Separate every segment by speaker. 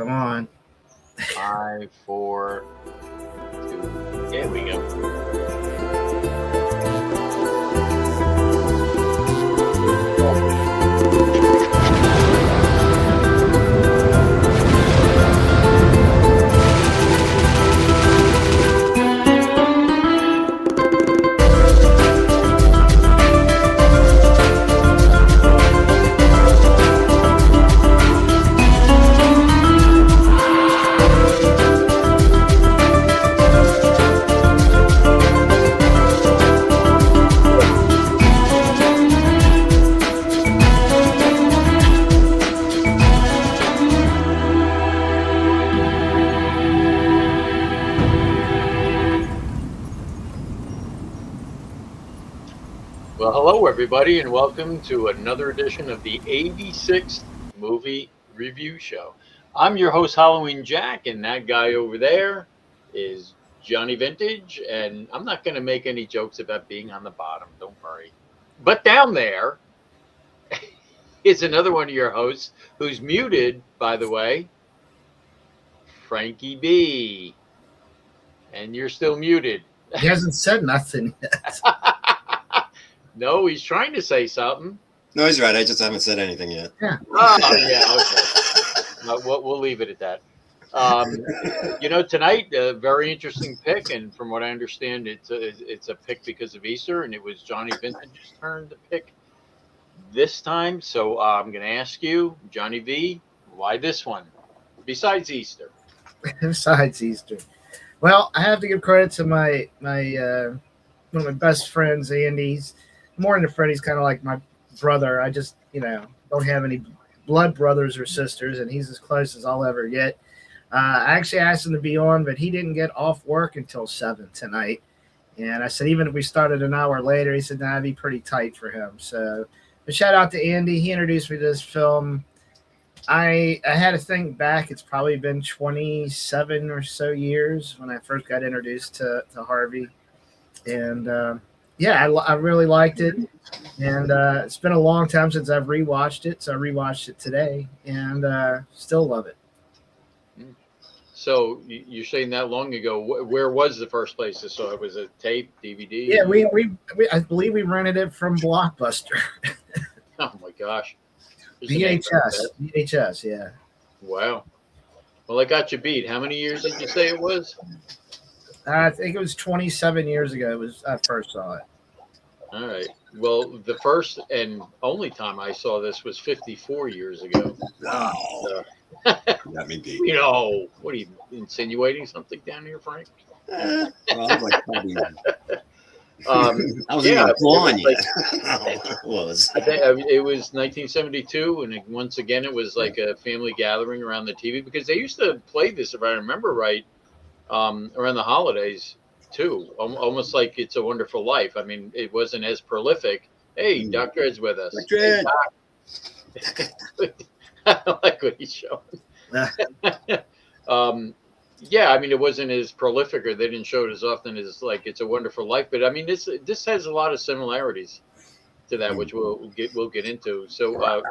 Speaker 1: Come on.
Speaker 2: 5, 4, 2. There we go. Well, hello, everybody, and welcome to another edition of the 86th Movie Review Show. I'm your host, Halloween Jack, and that guy over there is Johnny Vintage, and I'm not going to make any jokes about being on the bottom, don't worry. But down there is another one of your hosts who's muted, by the way, Frankie B. And you're still muted.
Speaker 1: He hasn't said nothing yet.
Speaker 2: No, he's trying to say something.
Speaker 3: No, he's right. I just haven't said anything yet.
Speaker 1: Yeah.
Speaker 2: Oh, yeah, okay. We'll leave it at that. Tonight, a very interesting pick, and from what I understand, it's a pick because of Easter, and it was Johnny Vintage's turn to pick this time. So I'm going to ask you, Johnny V, why this one, besides Easter?
Speaker 1: Besides Easter. Well, I have to give credit to my one of my best friends, Andy's. More than a friend, he's kind of like my brother. I just, don't have any blood brothers or sisters, and he's as close as I'll ever get. I actually asked him to be on, but he didn't get off work until 7 tonight. And I said, even if we started an hour later, he said, that'd be pretty tight for him. So, but shout out to Andy. He introduced me to this film. I had to think back. It's probably been 27 or so years when I first got introduced to Harvey. And, I really liked it. And it's been a long time since I've rewatched it. So I rewatched it today and still love it.
Speaker 2: So you're saying that long ago, where was the first place you saw it? Was it tape, DVD?
Speaker 1: Yeah, we I believe we rented it from Blockbuster.
Speaker 2: Oh my gosh.
Speaker 1: VHS, yeah.
Speaker 2: Wow. Well, I got you beat. How many years did you say it was?
Speaker 1: I think it was 27 years ago I first saw it.
Speaker 2: All right. Well, the first and only time I saw this was 54 years ago.
Speaker 3: Oh, got me beat.
Speaker 2: What are you insinuating something down here, Frank?
Speaker 3: Well, I was like probably. I wasn't
Speaker 2: Yeah,
Speaker 3: even born
Speaker 2: it was
Speaker 3: yet. I was.
Speaker 2: I think it was 1972, and once again, it was like a family gathering around the TV because they used to play this, if I remember right, around the holidays too, almost like It's a Wonderful Life. I mean, it wasn't as prolific. Hey, Dr. Ed's with us.
Speaker 3: Dr. Ed.
Speaker 2: Hey, Doc. I like what he's showing. Yeah, I mean, it wasn't as prolific, or they didn't show it as often as like It's a Wonderful Life. But I mean, this has a lot of similarities to that, which we'll get into. So,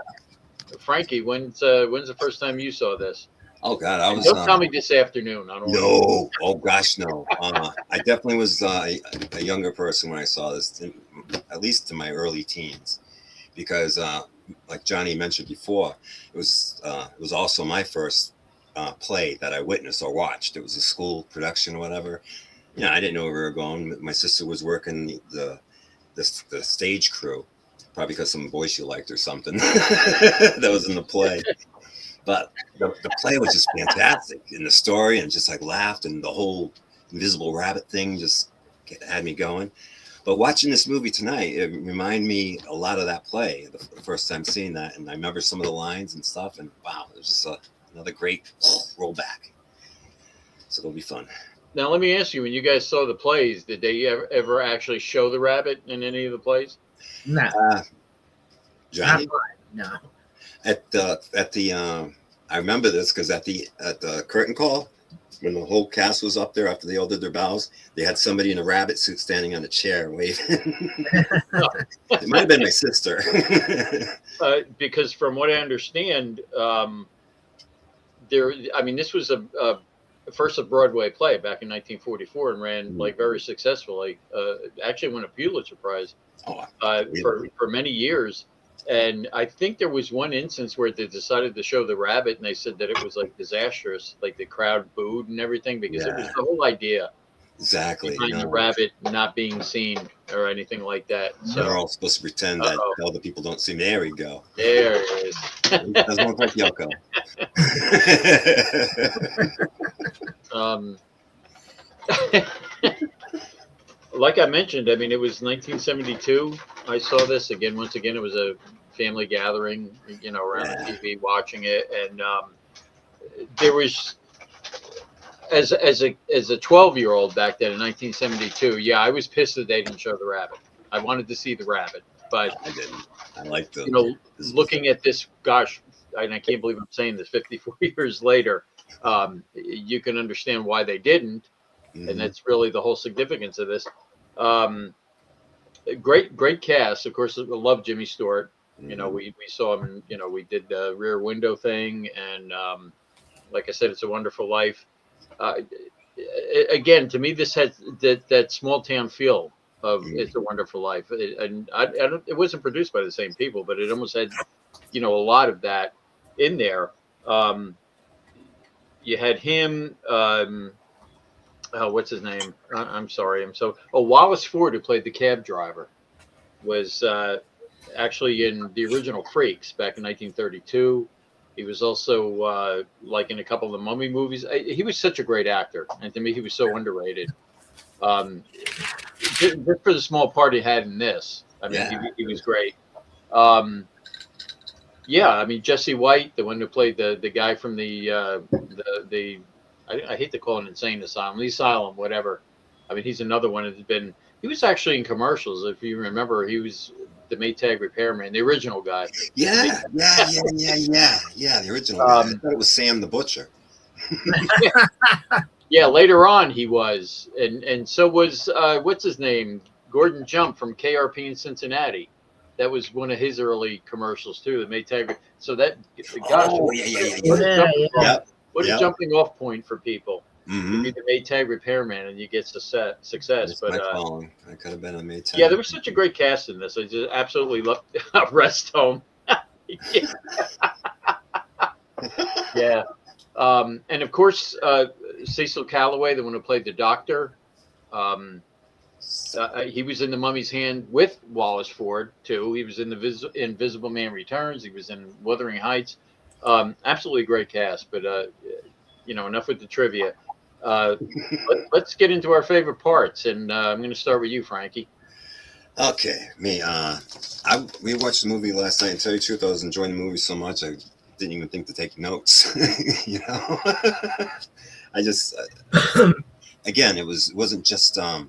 Speaker 2: Frankie, when's the first time you saw this?
Speaker 3: Oh God, I was.
Speaker 2: Don't tell me this afternoon. I don't
Speaker 3: No. Oh gosh, no. I definitely was a younger person when I saw this, at least in my early teens, because like Johnny mentioned before, it was also my first play that I witnessed or watched. It was a school production or whatever. I didn't know where we were going. My sister was working the stage crew, probably because some boy she liked or something that was in the play. But the play was just fantastic, and the story, and just like laughed, and the whole invisible rabbit thing just had me going. But watching this movie tonight, it reminded me a lot of that play, the first time seeing that, and I remember some of the lines and stuff, and wow, it was just another great rollback. So it'll be fun.
Speaker 2: Now, let me ask you: when you guys saw the plays, did they ever actually show the rabbit in any of the plays?
Speaker 1: No,
Speaker 3: Johnny,
Speaker 1: no.
Speaker 3: At the I remember this because at the curtain call, when the whole cast was up there after they all did their bows, they had somebody in a rabbit suit standing on a chair waving. It might have been my sister.
Speaker 2: Because from what I understand, I mean, this was a first a Broadway play back in 1944 and ran like very successfully. Actually won a Pulitzer Prize for many years. And I think there was one instance where they decided to show the rabbit, and they said that it was like disastrous, like the crowd booed and everything, because it was the whole idea behind the rabbit not being seen or anything like that. So
Speaker 3: they're all supposed to pretend that other people don't see. There we go.
Speaker 2: There it is.
Speaker 3: It doesn't look like Yoko.
Speaker 2: Like I mentioned, I mean, it was 1972. I saw this again. Once again, it was a family gathering, around the TV watching it, and there was, as a 12-year-old back then in 1972. Yeah, I was pissed that they didn't show the rabbit. I wanted to see the rabbit, but
Speaker 3: I didn't. I liked it.
Speaker 2: Looking at this, gosh, and I can't believe I'm saying this 54 years later. You can understand why they didn't. And that's really the whole significance of this. Great cast. Of course, I love Jimmy Stewart. We saw him, we did the Rear Window thing. And like I said, It's a Wonderful Life. Again, to me, this has that small town feel of It's a Wonderful Life. It wasn't produced by the same people, but it almost had, a lot of that in there. You had him... what's his name? I'm sorry. Wallace Ford, who played the cab driver, was actually in the original Freaks back in 1932. He was also like in a couple of the Mummy movies. He was such a great actor, and to me, he was so underrated. Just for the small part he had in this, I mean, he was great. I mean, Jesse White, the one who played the guy from the I hate to call it an insane asylum, the asylum, whatever. I mean, he's another one that's been. He was actually in commercials. If you remember, he was the Maytag repairman, the original guy.
Speaker 3: Yeah. The original guy. I thought it was Sam the Butcher.
Speaker 2: Yeah, later on he was, and so was what's his name, Gordon Jump from KRP in Cincinnati. That was one of his early commercials too. The Maytag. So that gosh, What a jumping off point for people. To be the Maytag repairman and you get success.
Speaker 3: That's
Speaker 2: but
Speaker 3: I could have been a Maytag.
Speaker 2: Yeah, there was such a great cast in this. I just absolutely loved Rest Home. Yeah. And of course, Cecil Calloway, the one who played the doctor, he was in The Mummy's Hand with Wallace Ford too. He was in the Invisible Man Returns. He was in Wuthering Heights. Absolutely great cast, but enough with the trivia. Let's get into our favorite parts, and I'm going to start with you, Frankie.
Speaker 3: Okay, me. We watched the movie last night. And to tell you the truth, I was enjoying the movie so much I didn't even think to take notes. I just again, it wasn't just the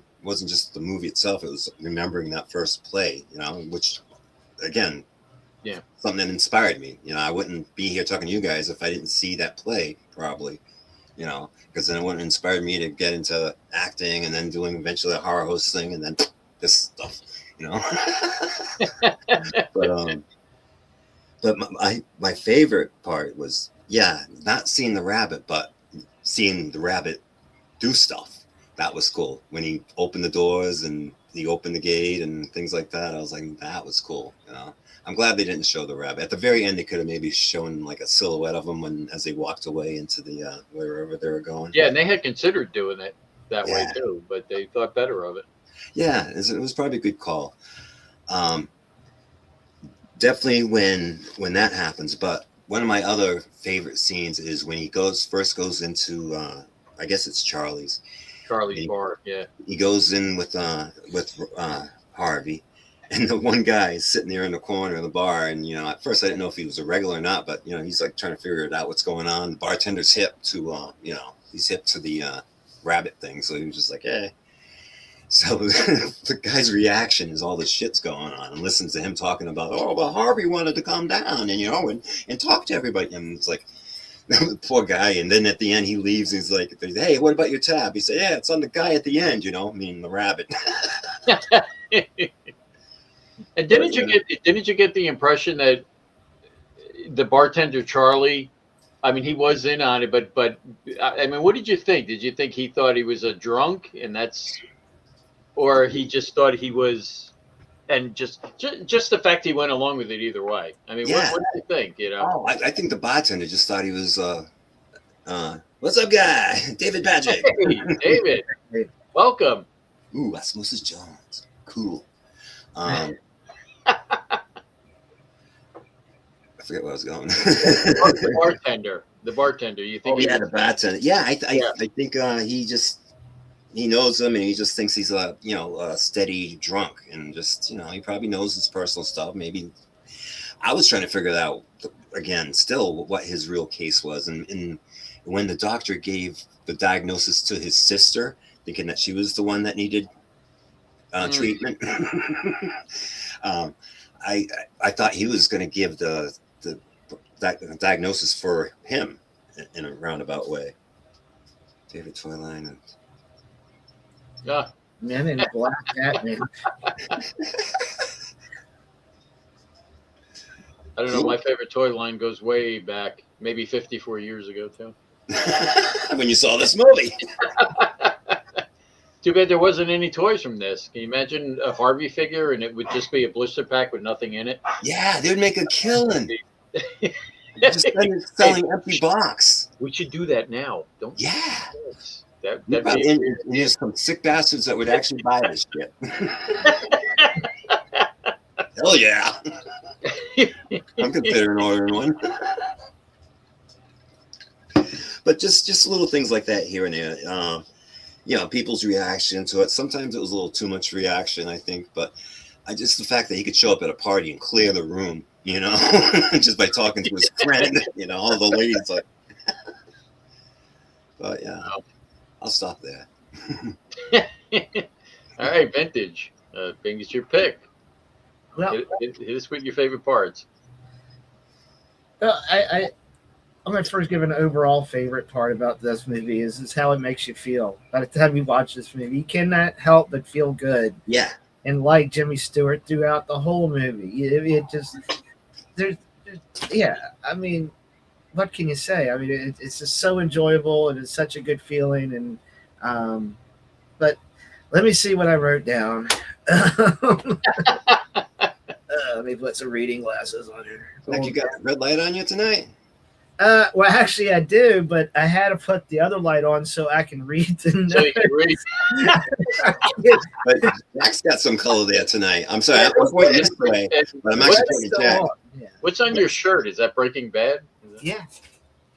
Speaker 3: movie itself. It was remembering that first play, which again. Yeah, something that inspired me. I wouldn't be here talking to you guys if I didn't see that play, probably. Because then it wouldn't inspire me to get into acting and then doing eventually a horror host thing and then this stuff. But my favorite part was not seeing the rabbit, but seeing the rabbit do stuff. That was cool when he opened the doors and he opened the gate and things like that. I was like, that was cool. I'm glad they didn't show the rabbit. At the very end, they could have maybe shown like a silhouette of him as they walked away into the wherever they were going.
Speaker 2: Yeah, and they had considered doing it that way too, but they thought better of it. Yeah,
Speaker 3: it was probably a good call. Definitely when that happens. But one of my other favorite scenes is when he first goes into I guess it's Charlie's
Speaker 2: bar. Yeah,
Speaker 3: he goes in with Harvey. And the one guy is sitting there in the corner of the bar. And, at first I didn't know if he was a regular or not, but, he's like trying to figure it out what's going on. The bartender's hip to, he's hip to the rabbit thing. So he was just like, hey. So the guy's reaction is all this shit's going on and listens to him talking about, well, Harvey wanted to calm down and, and talk to everybody. And it's like, the poor guy. And then at the end he leaves. He's like, hey, what about your tab? He said, yeah, it's on the guy at the end, meaning the rabbit.
Speaker 2: And didn't you get the impression that the bartender Charlie I mean, he was in on it, but I mean, what did you think? Did you think he thought he was a drunk, and or he just thought he was, and just the fact he went along with it either way? I mean,
Speaker 3: Yeah.
Speaker 2: what do you think? You know?
Speaker 3: Oh, I think the bartender just thought he was, what's up, guy? David Patrick.
Speaker 2: Hey, David, welcome.
Speaker 3: Ooh, Osmosis Jones. Cool. I forget where I was going.
Speaker 2: The bartender. You think?
Speaker 3: Oh, yeah, the bartender. Yeah, I think he knows him, and he just thinks he's a steady drunk, and just he probably knows his personal stuff. Maybe I was trying to figure out again, still what his real case was, and when the doctor gave the diagnosis to his sister, thinking that she was the one that needed treatment. I thought he was going to give the diagnosis for him in a roundabout way. David Toyline and
Speaker 1: Men in Black Batman.
Speaker 2: I don't know. My favorite toy line goes way back, maybe 54 years ago too.
Speaker 3: When you saw this movie.
Speaker 2: Too bad there wasn't any toys from this. Can you imagine a Harvey figure and it would just be a blister pack with nothing in it?
Speaker 3: Yeah, they would make a killing. Just selling empty box.
Speaker 2: We should do that now, don't we?
Speaker 3: Yeah.
Speaker 2: And
Speaker 3: there's some sick bastards that would actually buy this shit. Hell yeah. I'm considering ordering one. But just little things like that here and there. People's reaction to it. Sometimes it was a little too much reaction, I think. But just the fact that he could show up at a party and clear the room, just by talking to his friend, all the ladies like. But yeah, I'll stop there.
Speaker 2: All right, vintage. Bing, it's your pick.
Speaker 1: Well,
Speaker 2: hit us with your favorite parts.
Speaker 1: Well, I'm going to first give an overall favorite part about this movie is how it makes you feel. By the time you watch this movie, you cannot help but feel good.
Speaker 3: Yeah.
Speaker 1: And like Jimmy Stewart throughout the whole movie. It just, I mean, what can you say? I mean, it's just so enjoyable and it's such a good feeling. And, but let me see what I wrote down. Let me put some reading glasses on here.
Speaker 3: Like you got a red light on you tonight?
Speaker 1: Well, actually, I do, but I had to put the other light on so I can read the notes.
Speaker 2: So you can read.
Speaker 3: But Jack's got some color there tonight. I'm sorry, I'm pointing this way, but I'm actually pointing to Jack.
Speaker 1: Yeah.
Speaker 2: What's on your shirt? Is that Breaking Bad?
Speaker 1: Yeah.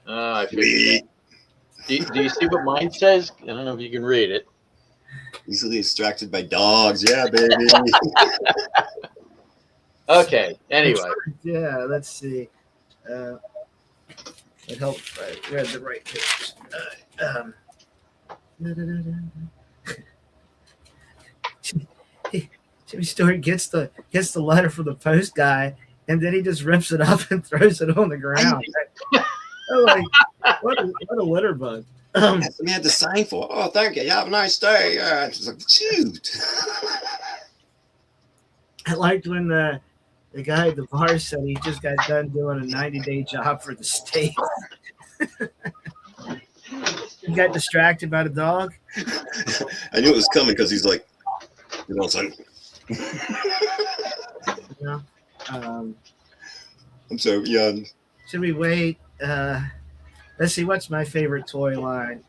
Speaker 2: I figured. Do you see what mine says? I don't know if you can read it.
Speaker 3: Easily distracted by dogs. Yeah, baby.
Speaker 2: Okay. Anyway.
Speaker 1: Yeah, let's see. It helped if I read the right pictures. Jimmy Stewart gets the letter from the post guy, and then he just rips it up and throws it on the ground. I'm like, what a litter bug.
Speaker 3: That's what we had to sign for. Oh, thank you. You have a nice day. Yeah, it's like, shoot.
Speaker 1: I liked when the guy at the bar said he just got done doing a 90-day job for the state. He got distracted by the dog.
Speaker 3: I knew it was coming because he's like, son.
Speaker 1: Yeah.
Speaker 3: I'm sorry. Yeah.
Speaker 1: Should we wait? Let's see. What's my favorite toy line?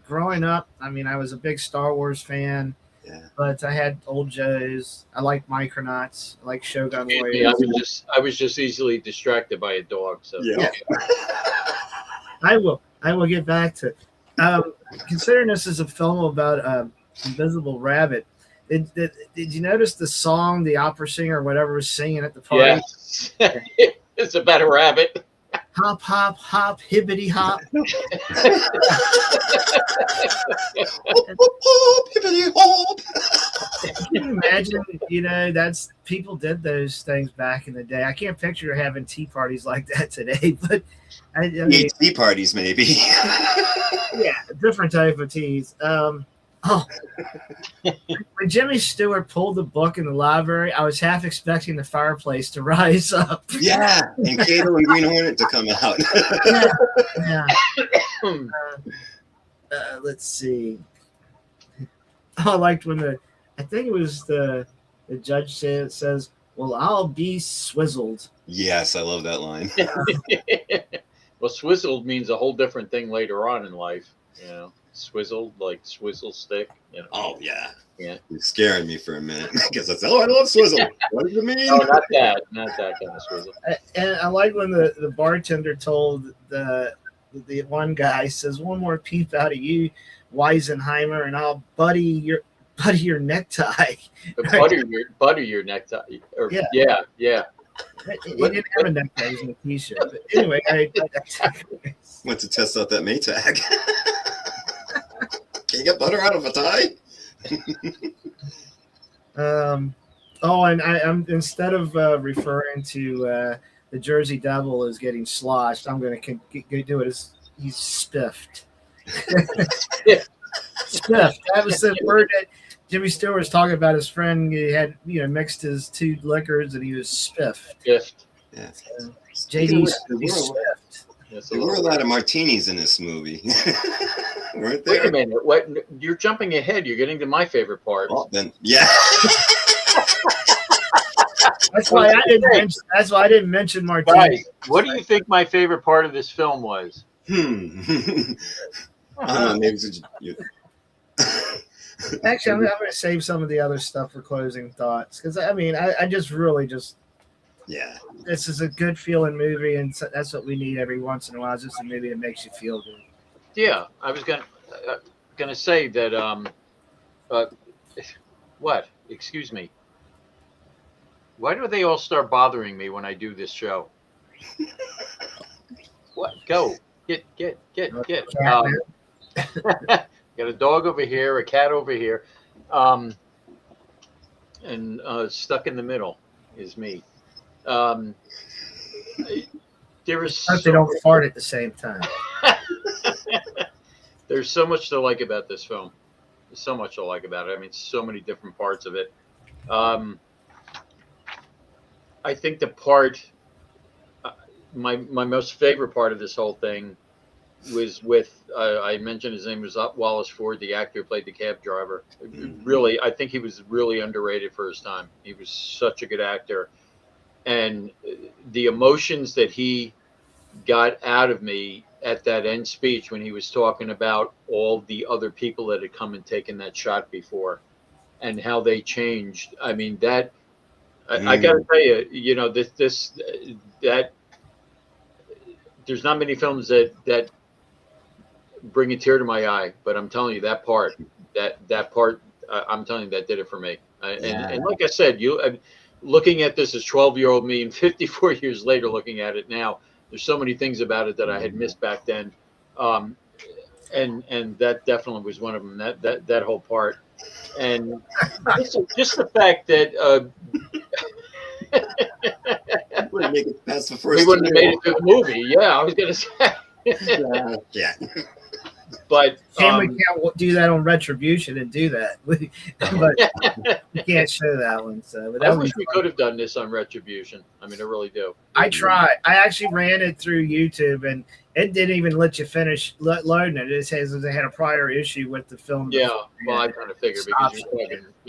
Speaker 1: Growing up, I mean, I was a big Star Wars fan.
Speaker 3: Yeah.
Speaker 1: But I had Old Joes. I like Micronauts. I like Shogun Warriors.
Speaker 2: Yeah, I was just easily distracted by a dog. So
Speaker 3: yeah.
Speaker 1: I will get back to. Considering this is a film about Invisible Rabbit, did you notice the song the opera singer or whatever was singing at the party?
Speaker 2: Yes. It's about a rabbit.
Speaker 1: Hop, hop, hop, hibbity hop.
Speaker 3: Hibbity hop.
Speaker 1: Can you imagine, that's people did those things back in the day. I can't picture having tea parties like that today, but I mean,
Speaker 3: tea parties maybe.
Speaker 1: yeah, different type of teas. Oh, when Jimmy Stewart pulled the book in the library, I was half expecting the fireplace to rise up.
Speaker 3: Yeah, and Kato and Green Hornet to come out.
Speaker 1: Yeah. Let's see. I liked when I think it was the judge says, "Well, I'll be swizzled."
Speaker 3: Yes, I love that line.
Speaker 2: Well, swizzled means a whole different thing later on in life. You know, swizzled like swizzle stick. You know.
Speaker 3: Oh yeah,
Speaker 2: Yeah.
Speaker 3: You're scaring me for a minute because I said, "Oh, I love swizzle." What does it mean?
Speaker 2: No, not that kind of swizzle.
Speaker 1: And I like when the bartender told the one guy, says, "One more peep out of you, Weisenheimer, and I'll buddy your necktie."
Speaker 2: Butter your necktie. Or,
Speaker 1: Yeah.
Speaker 2: Yeah.
Speaker 1: He didn't have a necktie; it was in a t-shirt. But anyway,
Speaker 3: Went to test out that Maytag. Can you get butter out of a tie?
Speaker 1: And I'm instead of referring to the Jersey Devil as getting sloshed, I'm going to do it as he's spiffed. Spiffed. That was the word that Jimmy Stewart was talking about. His friend, he had mixed his two liquors and he was spiffed.
Speaker 2: Spiffed.
Speaker 3: Yeah.
Speaker 1: JD's spiffed.
Speaker 3: There were a lot of martinis in this movie, weren't there?
Speaker 2: Wait a minute. What? You're jumping ahead. You're getting to my favorite part.
Speaker 3: Well, then, yeah.
Speaker 1: That's why I didn't mention martini.
Speaker 2: Right. What do you think my favorite part of this film was?
Speaker 3: I don't know, maybe
Speaker 1: Actually, I'm going to save some of the other stuff for closing thoughts because I just really
Speaker 3: yeah.
Speaker 1: This is a good feeling movie, and that's what we need every once in a while. It's just a movie that makes you feel good.
Speaker 2: Yeah, I was gonna say that. What? Excuse me. Why do they all start bothering me when I do this show? What? Go get. Got a dog over here, a cat over here, and stuck in the middle is me. There is.
Speaker 1: Hope they don't fart at the same time.
Speaker 2: There's so much to like about this film. There's so much to like about it. I mean, so many different parts of it. I think the part, my most favorite part of this whole thing was with, I mentioned his name was Wallace Ford, the actor who played the cab driver. Really, I think he was really underrated for his time. He was such a good actor. And the emotions that he got out of me at that end speech when he was talking about all the other people that had come and taken that shot before and how they changed. I mean, that I got to tell you, that there's not many films that bring a tear to my eye, but I'm telling you that part, I'm telling you that did it for me. And like I said, looking at this as 12-year-old me and 54 years later looking at it now, there's so many things about it that I had missed back then. And that definitely was one of them, that whole part. And just the fact that
Speaker 3: wouldn't make it past the first
Speaker 2: we wouldn't have made it to the movie. Yeah, I was going to say.
Speaker 3: Yeah.
Speaker 1: But we can't do that on Retribution and do that. But we can't show that one. So, but
Speaker 2: I wish we could have done this on Retribution. I mean, I really do.
Speaker 1: I tried. I actually ran it through YouTube, and it didn't even let you finish loading it. It says they had a prior issue with the film.
Speaker 2: Yeah, well, I kind of figured because you're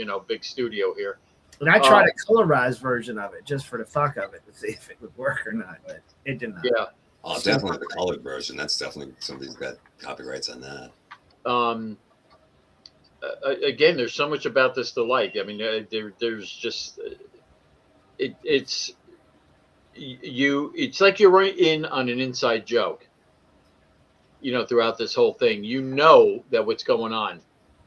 Speaker 2: talking, big studio here.
Speaker 1: And I tried a colorized version of it just for the fuck of it to see if it would work or not, but it did not.
Speaker 2: Yeah.
Speaker 3: Oh, definitely the colored version. That's definitely somebody's got copyrights on that.
Speaker 2: Again, there's so much about this to like. I mean, there's just it's like you're right in on an inside joke. Throughout this whole thing, that what's going on.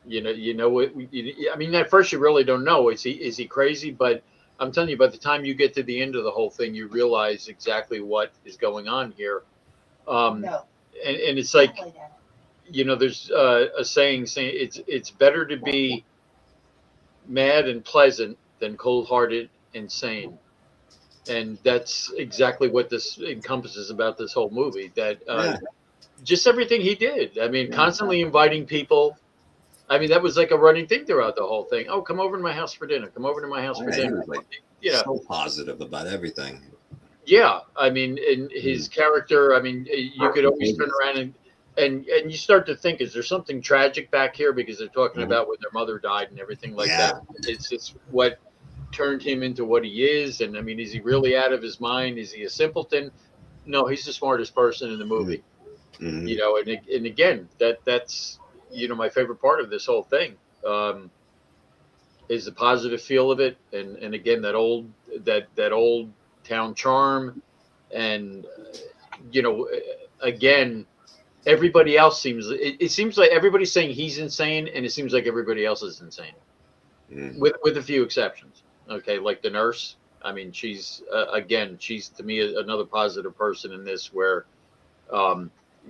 Speaker 2: What. I mean, at first you really don't know. Is he crazy? But I'm telling you, by the time you get to the end of the whole thing, you realize exactly what is going on here. And it's like, there's a saying it's better to be mad and pleasant than cold-hearted and sane. And that's exactly what this encompasses about this whole movie. That just everything he did. I mean, constantly inviting people I mean, that was like a running thing throughout the whole thing. Oh, come over to my house for dinner. Come over to my house for
Speaker 3: Yeah, he
Speaker 2: dinner.
Speaker 3: was like
Speaker 2: You know,
Speaker 3: so positive about everything.
Speaker 2: yeah. I mean, in his character, I mean, you could always turn around and you start to think, is there something tragic back here? Because they're talking about when their mother died and everything like
Speaker 3: Yeah.
Speaker 2: that. It's just what turned him into what he is. And I mean, is he really out of his mind? Is he a simpleton? No, he's the smartest person in the movie.
Speaker 3: Mm-hmm.
Speaker 2: You know, and again, that's you know my favorite part of this whole thing. Is the positive feel of it, and again that old town charm, and you know, again, everybody else seems it seems like everybody's saying he's insane, and it seems like everybody else is insane, with a few exceptions. Okay, like the nurse. I mean, she's again, she's to me another positive person in this where,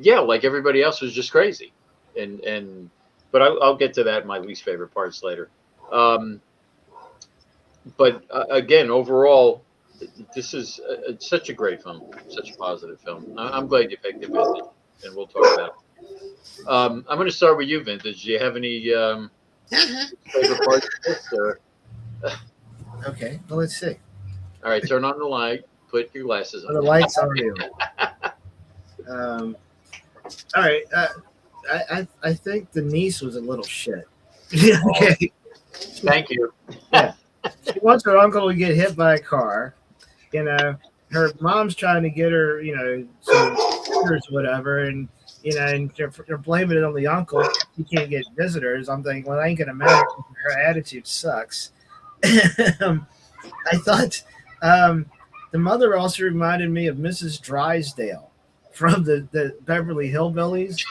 Speaker 2: yeah, like everybody else was just crazy, and but I'll get to that in my least favorite parts later. Um, but again, overall, this is such a great film, such a positive film. I'm glad you picked it, Vintage, and we'll talk about it. I'm going to start with you, Vintage. Do you have any favorite parts of this? Or?
Speaker 1: Okay, well, let's see.
Speaker 2: All right, turn on the light. Put your glasses on.
Speaker 1: The lights are real. All right. I think the niece was a little shit. Okay.
Speaker 2: Thank you.
Speaker 1: Yeah. She wants her uncle to get hit by a car. You know, her mom's trying to get her, you know, some visitors or whatever, and you know, and they're blaming it on the uncle. He can't get visitors. I'm thinking, well, that ain't gonna matter. Her attitude sucks. I thought the mother also reminded me of Mrs. Drysdale from the Beverly Hillbillies.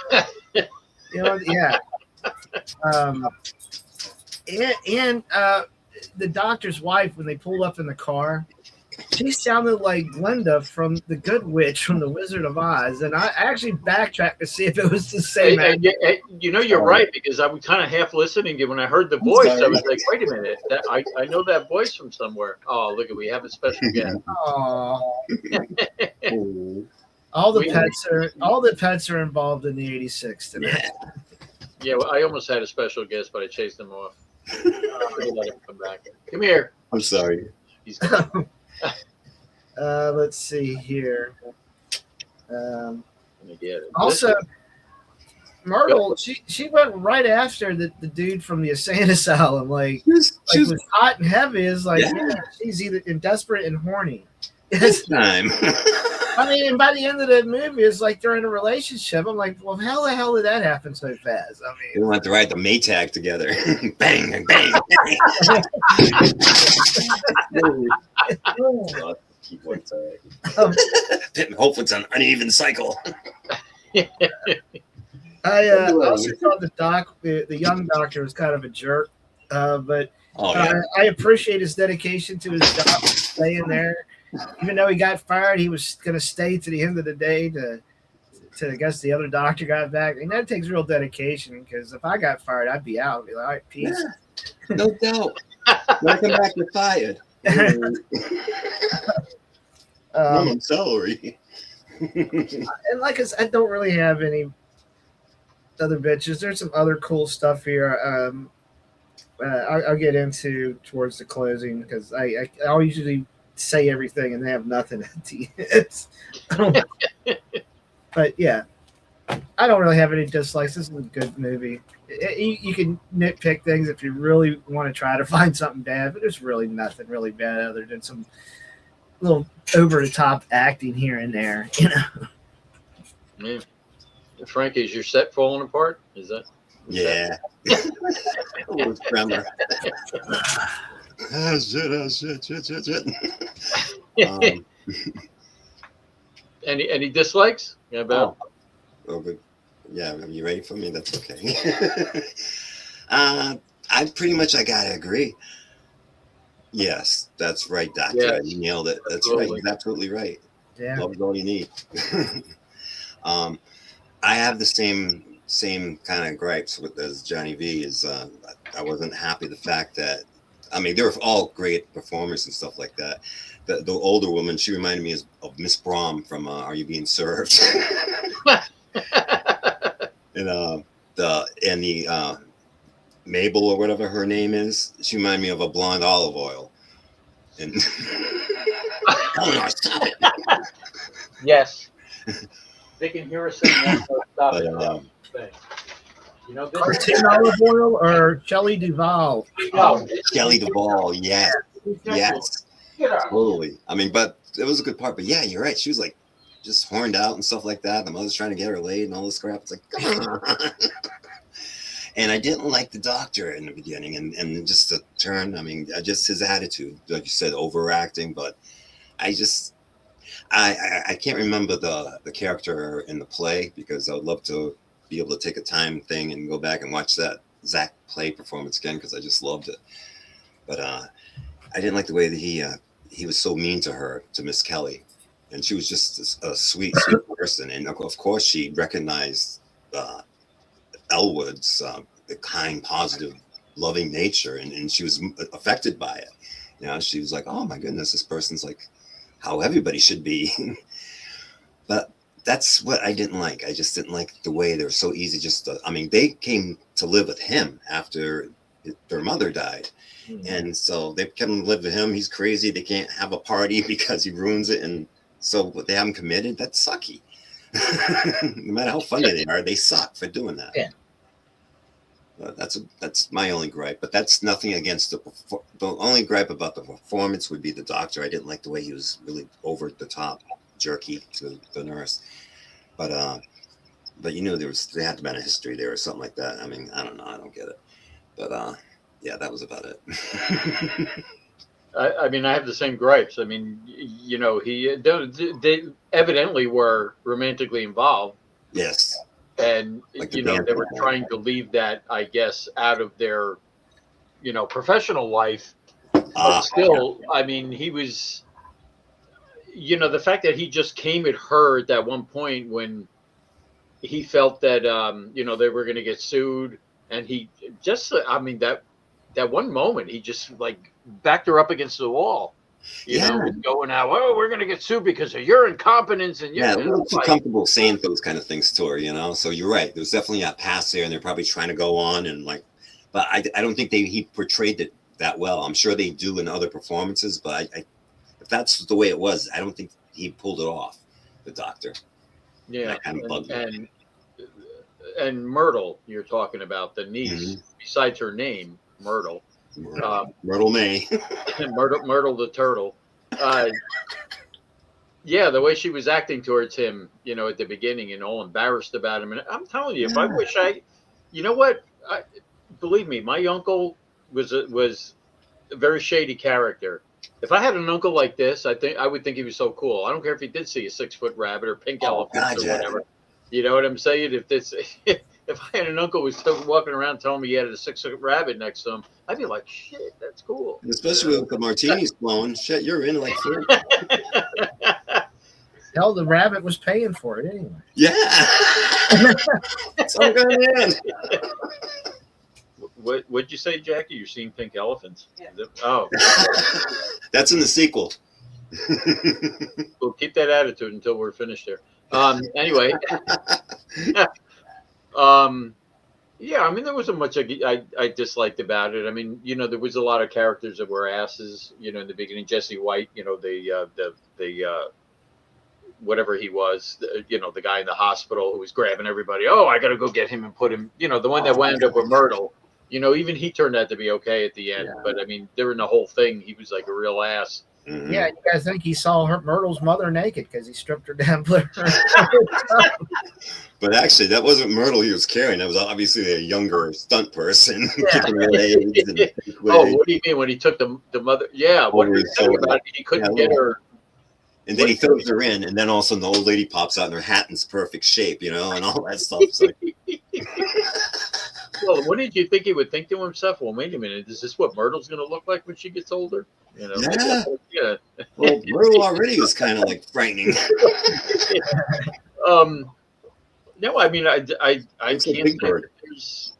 Speaker 1: You know, yeah. And the doctor's wife, when they pulled up in the car, she sounded like Glinda from the Good Witch from the Wizard of Oz, and I actually backtracked to see if it was the same.
Speaker 2: You know, you're right, because I was kind of half listening, and when I heard the voice, I was like, "Wait a minute, I know that voice from somewhere." Oh, look, we have a special guest.
Speaker 1: All the pets are involved in the 86 tonight.
Speaker 2: Yeah, well, I almost had a special guest, but I chased him off. I let him come back. Come here.
Speaker 3: I'm sorry.
Speaker 2: He's
Speaker 1: let's see here.
Speaker 2: Also,
Speaker 1: Myrtle, she went right after the dude from the insane asylum. Like was hot and heavy. Is like, yeah, she's either desperate and horny.
Speaker 3: This time.
Speaker 1: I mean, and by the end of the movie, it's like they're in a relationship. I'm like, well, how the hell did that happen so fast? I mean,
Speaker 3: we want to write the Maytag together. Bang, bang, bang. Hope it's an uneven cycle.
Speaker 1: I also thought the young doctor was kind of a jerk, but I appreciate his dedication to his job, staying there. Even though he got fired, he was going to stay to the end of the day to I guess the other doctor got back. And that takes real dedication, because if I got fired, I'd be out. I'd be like, all right, peace.
Speaker 3: Yeah, no doubt. When I come back, you're fired. I'm sorry.
Speaker 1: And like I said, I don't really have any other bitches. There's some other cool stuff here. I'll get into towards the closing, because I'll usually say everything and they have nothing at the end. But yeah, I don't really have any dislikes. This is a good movie. You can nitpick things if you really want to try to find something bad, but there's really nothing really bad other than some little over the top acting here and there, you know.
Speaker 2: Yeah. Frank, is your set falling apart? Is that?
Speaker 3: Yeah. A little tremor. Shit.
Speaker 2: Any dislikes? Yeah, about.
Speaker 3: Good. Yeah, are you ready for me? That's okay. I pretty much gotta agree. Yes, that's right, Doctor. Yes. You nailed it. That's right. You're absolutely right.
Speaker 1: Yeah.
Speaker 3: Love is all you need. I have the same kind of gripes as Johnny V. Is I wasn't happy the fact that, I mean, they were all great performers and stuff like that. The older woman, she reminded me of Miss Braum from Are You Being Served? Mabel or whatever her name is, she reminded me of a blonde olive oil. And Eleanor, stop it.
Speaker 2: Yes. They can hear us saying that. So stop
Speaker 3: But,
Speaker 2: it. Thing. You know, this
Speaker 1: Cartoon olive oil or Shelley Duvall?
Speaker 2: No.
Speaker 3: Kelly Duvall, yes,
Speaker 2: Yes.
Speaker 3: totally. I mean, but it was a good part. But yeah, you're right. She was like just horned out and stuff like that. The mother's trying to get her laid and all this crap. It's like, come on. And I didn't like the doctor in the beginning, and just the turn. I mean, just his attitude, like you said, overacting. But I can't remember the character in the play, because I would love to be able to take a time thing and go back and watch that Zach play performance again, because I just loved it. But I didn't like the way that he was so mean to her, to Miss Kelly, and she was just a sweet person. And of course, she recognized Elwood's the kind, positive, loving nature, and she was affected by it. You know, she was like, "Oh my goodness, this person's like how everybody should be." But that's what I didn't like. I just didn't like the way they were so easy. I mean, they came to live with him after their mother died. And so they come and live with him. He's crazy. They can't have a party because he ruins it. And so they haven't committed. That's sucky. No matter how funny they are, they suck for doing that.
Speaker 1: Yeah.
Speaker 3: That's my only gripe. But that's nothing against the only gripe about the performance would be the doctor. I didn't like the way he was really over the top, jerky to the nurse. But you knew there had to be a history there or something like that. I mean, I don't know. I don't get it. But yeah, that was about it.
Speaker 2: I mean, I have the same gripes. I mean, you know, they evidently were romantically involved.
Speaker 3: Yes.
Speaker 2: And,
Speaker 3: like
Speaker 2: they were trying to leave that, I guess, out of their, professional life. But still, yeah. I mean, he was, the fact that he just came at her at that one point when he felt that, they were going to get sued. And he just, I mean, that one moment, he just like backed her up against the wall, you know, going out, "Oh, we're going to get sued because of your incompetence." And
Speaker 3: a little too comfortable saying those kind of things to her, So you're right. There's definitely a past there, and they're probably trying to go on and but I don't think he portrayed it that well. I'm sure they do in other performances, but if that's the way it was, I don't think he pulled it off, the doctor.
Speaker 2: Yeah.
Speaker 3: That kind of bugged me.
Speaker 2: And Myrtle, you're talking about the niece, besides her name, Myrtle.
Speaker 3: Myrtle May.
Speaker 2: Myrtle the turtle. Yeah, the way she was acting towards him, at the beginning and all embarrassed about him. And I'm telling you, if I wish believe me, my uncle was a very shady character. If I had an uncle like this, I would think he was so cool. I don't care if he did see a 6-foot rabbit or pink elephant or whatever. You know what I'm saying? If I had an uncle who was still walking around telling me he had a 6-foot rabbit next to him, I'd be like, "Shit, that's cool."
Speaker 3: Especially with the martinis flowing. Shit, you're in like 3.
Speaker 1: Hell, the rabbit was paying for it anyway.
Speaker 3: Yeah. Some good man.
Speaker 2: What'd you say, Jackie? You're seeing pink elephants?
Speaker 4: Yeah.
Speaker 2: Oh.
Speaker 3: That's in the sequel.
Speaker 2: We'll keep that attitude until we're finished here. Anyway. Yeah, I mean, there wasn't much I disliked about it. I mean, there was a lot of characters that were asses, in the beginning. Jesse White, the whatever he was, the guy in the hospital who was grabbing everybody. "Oh, I got to go get him and put him," the one that wound up with Myrtle. Even he turned out to be okay at the end. Yeah. But I mean, during the whole thing, he was like a real ass.
Speaker 3: Mm-hmm.
Speaker 1: Yeah, you guys think he saw Myrtle's mother naked because he stripped her down, put her.
Speaker 3: But actually, that wasn't Myrtle he was carrying. That was obviously a younger stunt person. Kicking her legs
Speaker 2: what do you mean when he took the mother? Yeah, what did he say about it? He couldn't get her.
Speaker 3: And then he throws her in, and then all of a sudden the old lady pops out, and her hat in perfect shape, and all that stuff. It's like...
Speaker 2: Well, what did you think he would think to himself? Well, wait a minute, is this what Myrtle's going to look like when she gets older?
Speaker 3: Yeah. Well, Myrtle already was kind of like frightening.
Speaker 2: No, I mean, I can't think there's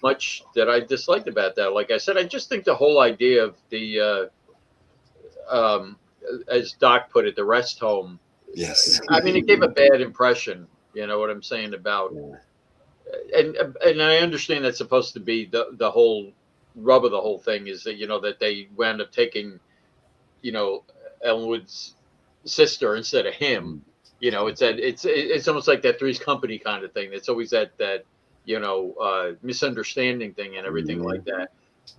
Speaker 2: much that I disliked about that. Like I said, I just think the whole idea of the, as Doc put it, the rest home.
Speaker 3: Yes.
Speaker 2: I mean, it gave a bad impression. You know what I'm saying about. and I understand that's supposed to be the whole rub of the whole thing is that that they wound up taking Elmwood's sister instead of him. It's almost like that Three's Company kind of thing. It's always that misunderstanding thing and everything like that.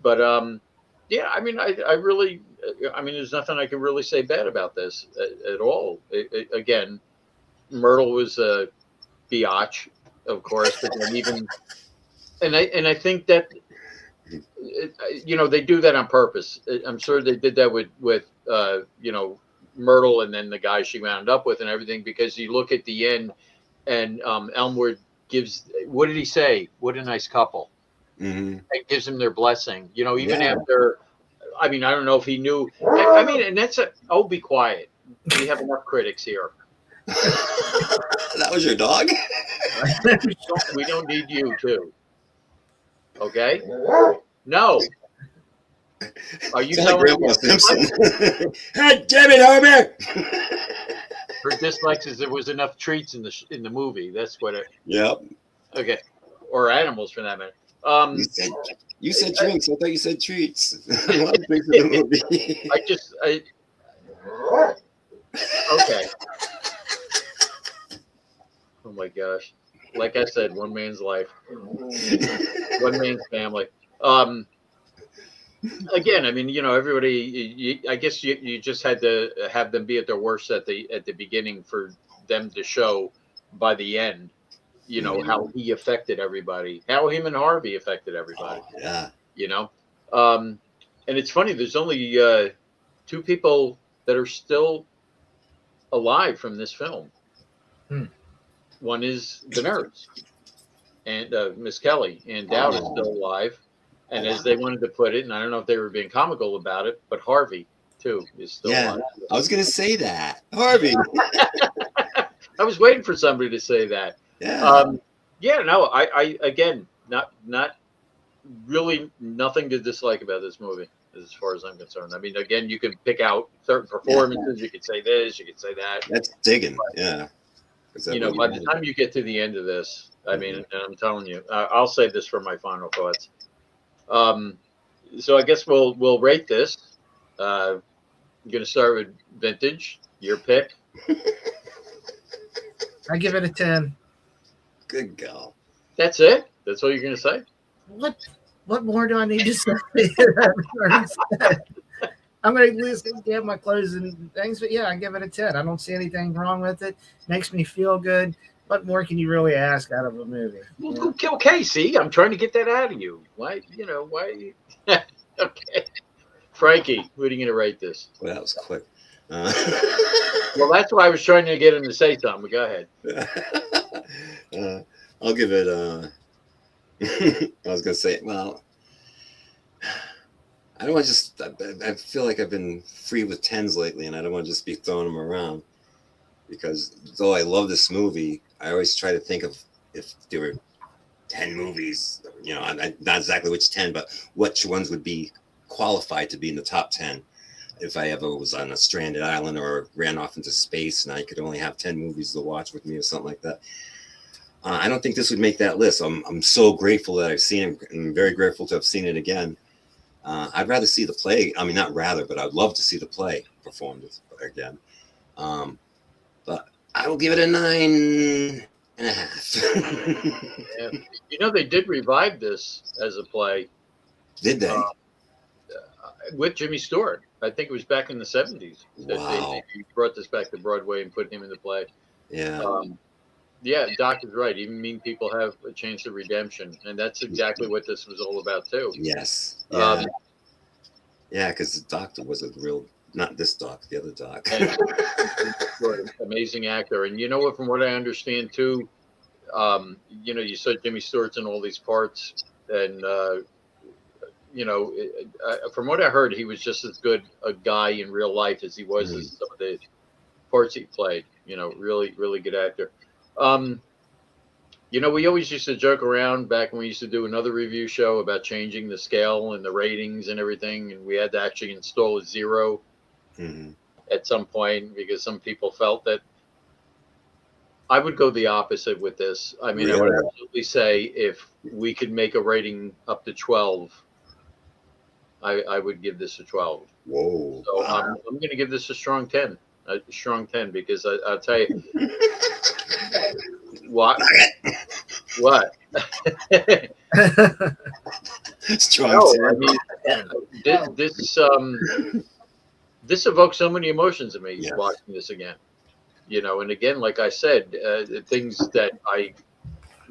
Speaker 2: But yeah, I mean, I really, I mean, there's nothing I can really say bad about this at all. Again, Myrtle was a biatch, of course, but then even, and I think that they do that on purpose. I'm sure they did that with Myrtle and then the guy she wound up with and everything, because you look at the end and Elmwood gives, what did he say? What a nice couple. It gives them their blessing, even after, I mean, I don't know if he knew. I mean, and oh, be quiet. We have enough critics here.
Speaker 3: That was your dog?
Speaker 2: We don't need you too. Okay? No. Are you telling
Speaker 3: Grandpa Simpson? God damn it, Harvey!
Speaker 2: Her dislikes is there was enough treats in the movie. That's what it.
Speaker 3: Yep. Okay.
Speaker 2: Or animals for that matter.
Speaker 3: You said drinks. I thought you said treats. A lot of things in the movie.
Speaker 2: Okay. Oh my gosh. Like I said, one man's life, one man's family. Again, I mean, everybody. I guess you just had to have them be at their worst at the beginning for them to show by the end, how he affected everybody, how him and Harvey affected everybody.
Speaker 3: Oh, yeah.
Speaker 2: And it's funny. There's only 2 people that are still alive from this film. One is the nurse, and Miss Kelly, and Dowd is still alive. And as they wanted to put it, and I don't know if they were being comical about it, but Harvey too is still alive.
Speaker 3: I was gonna say that, Harvey.
Speaker 2: I was waiting for somebody to say that.
Speaker 3: Yeah.
Speaker 2: No, I again, not really nothing to dislike about this movie as far as I'm concerned. I mean, again, you can pick out certain performances. You could say this, you could say that.
Speaker 3: That's digging. Yeah.
Speaker 2: By the time you get to the end of this, I mean, and I'm telling you, I'll say this for my final thoughts. So I guess we'll rate this. I'm gonna start with Vintage. Your pick.
Speaker 1: I give it a 10.
Speaker 3: Good girl.
Speaker 2: That's it? That's all you're gonna say?
Speaker 1: What more do I need to say? I'm going to get my clothes and things, but yeah, I give it a 10. I don't see anything wrong with it. Makes me feel good. What more can you really ask out of a movie?
Speaker 2: Well, okay, see, I'm trying to get that out of you. Why? Okay. Frankie, what are you going to rate this?
Speaker 3: Well, that was quick.
Speaker 2: Well, that's why I was trying to get him to say something. But go ahead.
Speaker 3: I'll give it I was going to say, well, I don't want to just, I feel like I've been free with 10s lately, and I don't want to just be throwing them around, because though I love this movie, I always try to think of if there were 10 movies, not exactly which 10, but which ones would be qualified to be in the top 10 if I ever was on a stranded island or ran off into space and I could only have 10 movies to watch with me or something like that. I don't think this would make that list. I'm so grateful that I've seen it, and I'm very grateful to have seen it again. I'd rather see the play. I mean, not rather, but I'd love to see the play performed again. But I will give it a 9.5.
Speaker 2: Yeah. They did revive this as a play.
Speaker 3: Did they?
Speaker 2: With Jimmy Stewart. I think it was back in the 70s.
Speaker 3: Wow.
Speaker 2: They brought this back to Broadway and put him in the play.
Speaker 3: Yeah.
Speaker 2: Yeah, Doc is right. Even mean people have a chance of redemption, and that's exactly what this was all about too.
Speaker 3: Yes. Yeah. Because the doctor was a real, not this doc, the other doc.
Speaker 2: Amazing actor, and from what I understand too, you said Jimmy Stewart's in all these parts, and from what I heard, he was just as good a guy in real life as he was as some of the parts he played. Really, really good actor. We always used to joke around back when we used to do another review show about changing the scale and the ratings and everything, and we had to actually install a 0 at some point because some people felt that I would go the opposite with this. I mean, I would
Speaker 3: Really?
Speaker 2: absolutely say if we could make a rating up to 12, I would give this a 12.
Speaker 3: Whoa.
Speaker 2: So
Speaker 3: Wow.
Speaker 2: I'm going to give this a strong 10. A strong 10 because I'll tell you what. What?
Speaker 3: Strong
Speaker 2: No,
Speaker 3: ten.
Speaker 2: I mean this evokes so many emotions in me
Speaker 3: Yes.
Speaker 2: watching this again. And again, like I said, things that I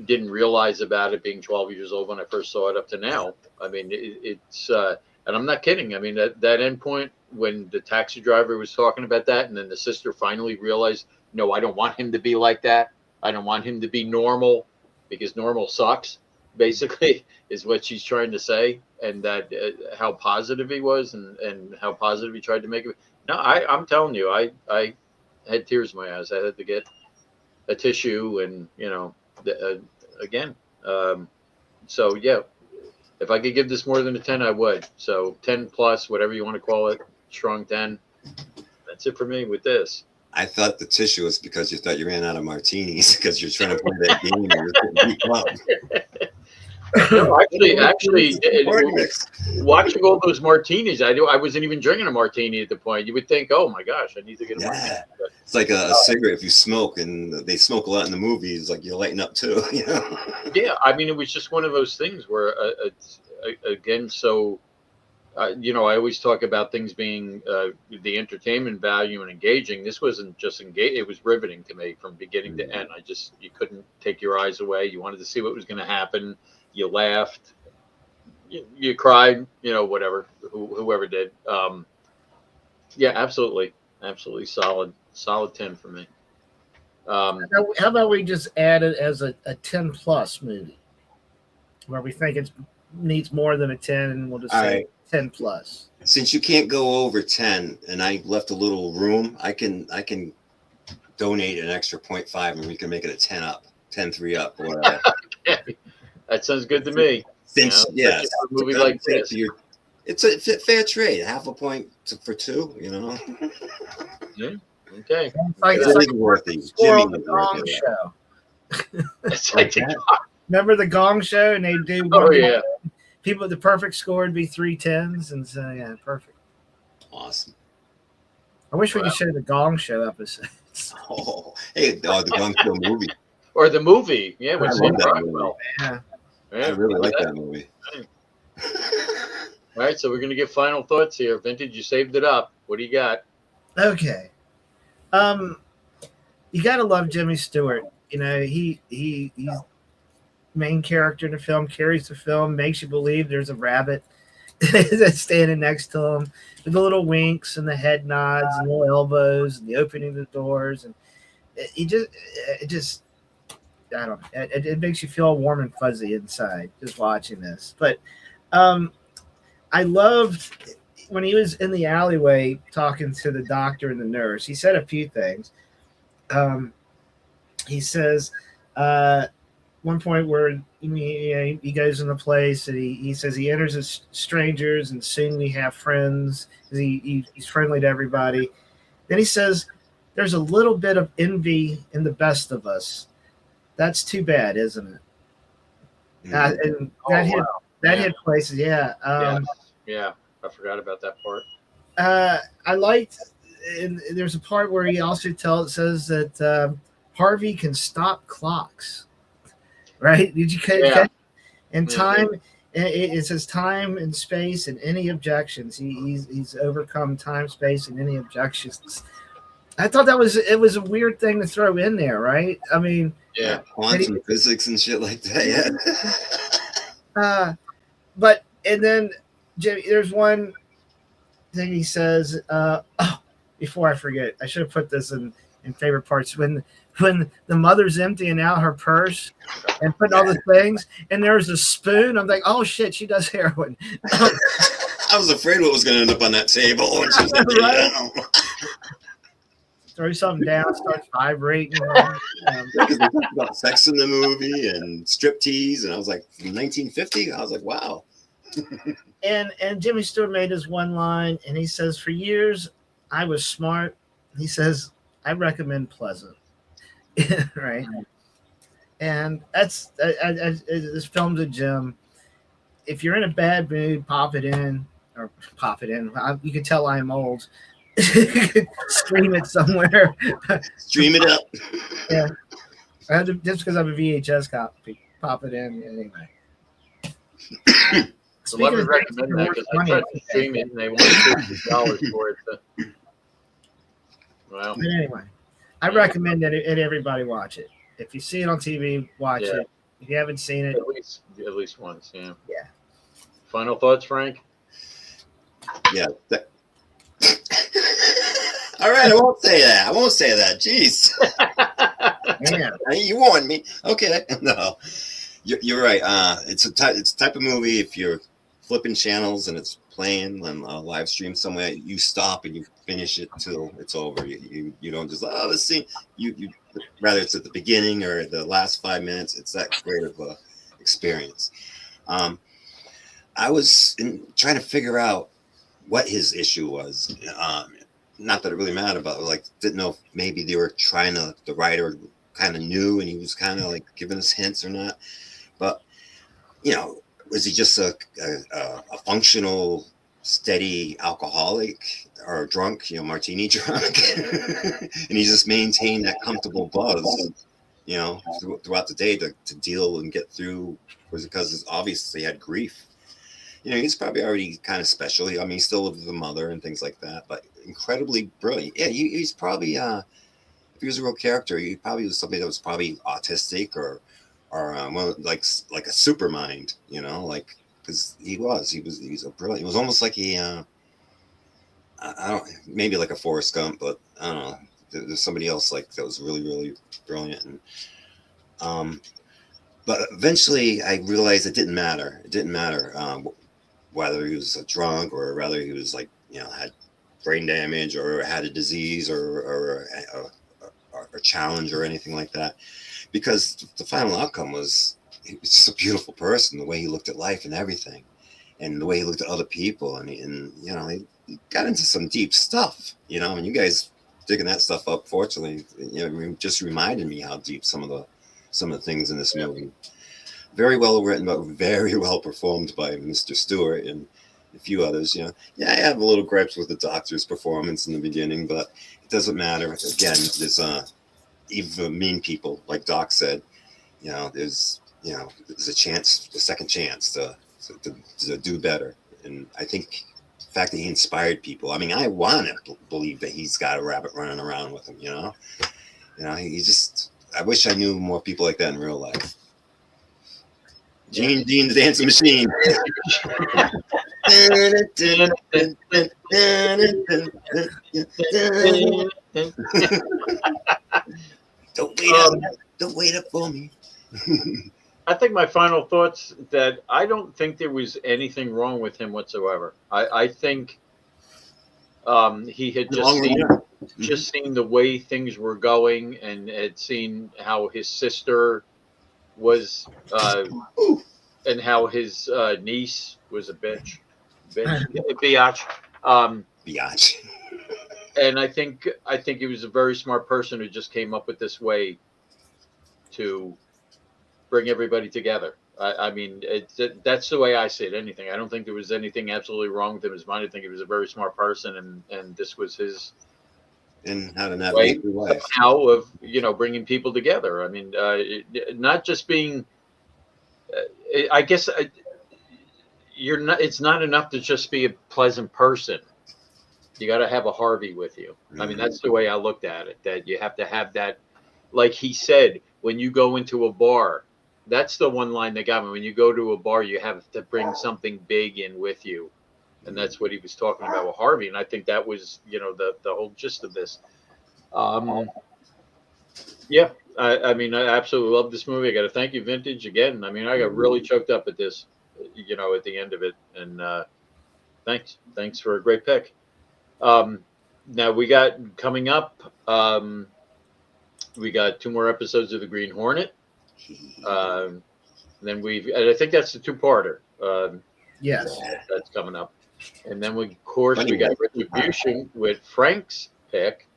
Speaker 2: didn't realize about it being 12 years old when I first saw it up to now. I mean, it's and I'm not kidding. I mean, that end point when the taxi driver was talking about that, and then the sister finally realized, no, I don't want him to be like that. I don't want him to be normal because normal sucks, basically, is what she's trying to say. And that how positive he was and how positive he tried to make it. No, I'm telling you, I had tears in my eyes. I had to get a tissue and, again. So, yeah, if I could give this more than a 10, I would. So 10 plus, whatever you want to call it, strong 10. That's it for me with this.
Speaker 3: I thought the tissue was because you thought you ran out of martinis because you're trying to play that game and you're getting beat up.
Speaker 2: No, actually,
Speaker 3: Party mix.
Speaker 2: watching all those martinis, I wasn't even drinking a martini at the point. You would think, oh my gosh, I need to get a martini.
Speaker 3: Yeah. It's like a cigarette. If you smoke, and they smoke a lot in the movies, like you lighten up too.
Speaker 2: Yeah, I mean, it was just one of those things where, again, so, I always talk about things being the entertainment value and engaging. This wasn't just engage; it was riveting to me from beginning to end. You couldn't take your eyes away. You wanted to see what was going to happen. You laughed, you cried, whatever, whoever did. Yeah, absolutely solid 10 for me.
Speaker 1: How about we just add it as a 10 plus movie where we think it needs more than a 10 and we'll just say 10 plus.
Speaker 3: Since you can't go over 10 and I left a little room, I can donate an extra 0.5 and we can make it a 10 up, 10-3 up or whatever.
Speaker 2: That sounds good to me.
Speaker 3: Since
Speaker 2: a movie like this.
Speaker 3: It's a fair trade. Half a point for 2,
Speaker 2: Yeah. Okay.
Speaker 1: It's like
Speaker 3: worthy.
Speaker 1: Jimmy
Speaker 3: Jimmy
Speaker 1: the Gong Show.
Speaker 2: It's like
Speaker 1: Remember the Gong Show, and they do.
Speaker 2: yeah.
Speaker 1: People, the perfect score would be 3 10s, and so yeah, perfect.
Speaker 3: Awesome.
Speaker 1: I wish we could show the Gong Show episodes.
Speaker 3: Oh, hey, the Gong Show movie.
Speaker 2: Or the movie, yeah, with
Speaker 3: I
Speaker 2: Sam
Speaker 3: love that
Speaker 2: Rockwell.
Speaker 1: Yeah.
Speaker 3: I really like that movie.
Speaker 2: All right, so we're gonna get final thoughts here. Vintage, you saved it up. What do you got?
Speaker 1: Okay. You gotta love Jimmy Stewart. He's main character in the film, carries the film, makes you believe there's a rabbit that's standing next to him. With the little winks and the head nods and the little elbows and the opening of the doors, and I don't know. It makes you feel warm and fuzzy inside just watching this. But I loved when he was in the alleyway talking to the doctor and the nurse. He said a few things. He says one point where he goes in the place and he says he enters as strangers and soon we have friends. He's friendly to everybody. Then he says there's a little bit of envy in the best of us. That's too bad, isn't it? And that hit places. Yeah.
Speaker 2: Yeah, I forgot about that part.
Speaker 1: I liked, and there's a part where he also says that Harvey can stop clocks. Right? Did you catch? And time, it says time and space and any objections. He's overcome time, space, and any objections. I thought it was a weird thing to throw in there, right? I mean,
Speaker 3: quantum physics and shit like that. Yeah.
Speaker 1: But and then Jimmy, there's one thing he says. Before I forget, I should have put this in favorite parts when the mother's emptying out her purse and putting all the things, and there's a spoon. I'm like, oh shit, she does heroin.
Speaker 3: I was afraid what was going to end up on that table. When she was like,
Speaker 1: right? Throw something down, starts vibrating.
Speaker 3: Because they talked about sex in the movie and striptease, and I was like, from 1950. I was like, wow.
Speaker 1: And Jimmy Stewart made his one line, and he says, "For years, I was smart." He says, "I recommend Pleasant." right? And this film's a gem. If you're in a bad mood, pop it in, or pop it in. You can tell I'm old. Stream it somewhere.
Speaker 3: Stream it up.
Speaker 1: Yeah, just because I'm a VHS copy, pop it in anyway.
Speaker 2: So let me
Speaker 1: of
Speaker 2: recommend that because I tried to stream it and they wanted $50 for it. Well,
Speaker 1: but anyway, I recommend that everybody watch it. If you see it on TV, watch it. If you haven't seen it,
Speaker 2: at least once. Yeah.
Speaker 1: Yeah.
Speaker 2: Final thoughts, Frank?
Speaker 3: Yeah. All right, I won't say that. Jeez.
Speaker 1: yeah.
Speaker 3: You warned me. Okay. No, you're right. It's a type of movie. If you're flipping channels and it's playing on a live stream somewhere, you stop and you finish it till it's over. You don't just let's see. You rather it's at the beginning or the last 5 minutes. It's that great of a experience. I was trying to figure out what his issue was. Not that it really mattered, but like didn't know if maybe they were trying to. The writer kind of knew, and he was kind of like giving us hints or not. But was he just a functional, steady alcoholic or drunk? Martini drunk, and he just maintained that comfortable buzz. Throughout the day to deal and get through. Was it because obviously he had grief? He's probably already kind of special. I mean, he still lives with a mother and things like that, but incredibly brilliant. Yeah, he's probably, if he was a real character, he probably was somebody that was probably autistic or well, like a super mind, because he was a brilliant. It was almost like he, I don't, maybe like a Forrest Gump, but I don't know. There's somebody else like that was really, really brilliant. And, but eventually I realized it didn't matter. It didn't matter. Whether he was a drunk or whether he was had brain damage or had a disease or a challenge or anything like that, because the final outcome was he was just a beautiful person. The way he looked at life and everything, and the way he looked at other people, and he got into some deep stuff. And you guys digging that stuff up, fortunately, just reminded me how deep some of the things in this movie. Very well written, but very well performed by Mr. Stewart and a few others. I have a little gripes with the Doctor's performance in the beginning, but it doesn't matter. Again, there's even mean people, like Doc said. There's a chance, a second chance to do better. And I think the fact that he inspired people. I mean, I want to believe that he's got a rabbit running around with him. He just. I wish I knew more people like that in real life. Gene Dean, the dancing machine. Don't wait up for me.
Speaker 2: I think my final thoughts that I don't think there was anything wrong with him whatsoever. I think he had just seen the way things were going and had seen how his sister was and how his niece was a bitch, biatch.
Speaker 3: Biatch.
Speaker 2: And I think he was a very smart person who just came up with this way to bring everybody together. I mean, that's the way I see it. Anything. I don't think there was anything absolutely wrong with him. His mind. I think he was a very smart person, and this was his.
Speaker 3: And how to navigate through life.
Speaker 2: How of bringing people together. I mean, not just being. I guess you're not. It's not enough to just be a pleasant person. You got to have a Harvey with you. I mean, that's the way I looked at it. That you have to have that. Like he said, when you go into a bar, that's the one line that got me. When you go to a bar, you have to bring something big in with you. And that's what he was talking about with Harvey. And I think that was, the whole gist of this. Yeah, I mean, I absolutely love this movie. I got to thank you, Vintage, again. I mean, I got really choked up at this, at the end of it. And thanks for a great pick. Now we got coming up, we got 2 more episodes of The Green Hornet. And then and I think that's the 2-parter.
Speaker 1: Yes,
Speaker 2: that's coming up. And then we got Retribution with Frank's pick,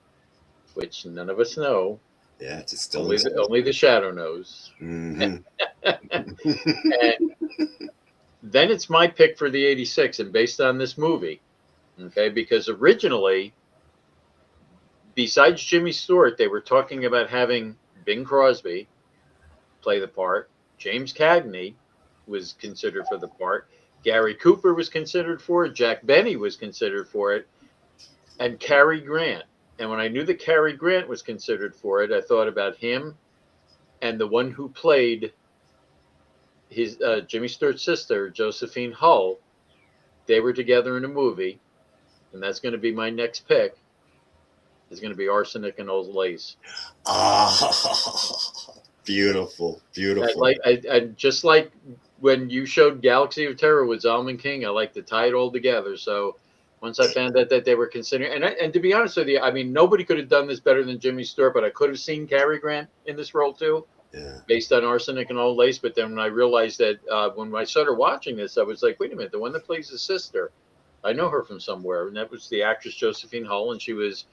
Speaker 2: which none of us know.
Speaker 3: Yeah, it's still
Speaker 2: Only the shadow knows.
Speaker 3: Mm-hmm.
Speaker 2: And then it's my pick for the 86, and based on this movie, okay, because originally, besides Jimmy Stewart, they were talking about having Bing Crosby play the part. James Cagney was considered for the part. Gary Cooper was considered for it. Jack Benny was considered for it, and Cary Grant. And when I knew that Cary Grant was considered for it, I thought about him and the one who played his Jimmy Stewart's sister, Josephine Hull. They were together in a movie, and that's going to be my next pick. Is going to be Arsenic and Old Lace.
Speaker 3: Oh, beautiful.
Speaker 2: I just like when you showed Galaxy of Terror with Zalman King, I like to tie it all together. So once I found out that they were considering, and to be honest with you, I mean, nobody could have done this better than Jimmy Stewart, but I could have seen Cary Grant in this role too, based on Arsenic and Old Lace. But then when I realized that when I started watching this, I was like, wait a minute, the one that plays the sister, I know her from somewhere, and that was the actress Josephine Hull, and she was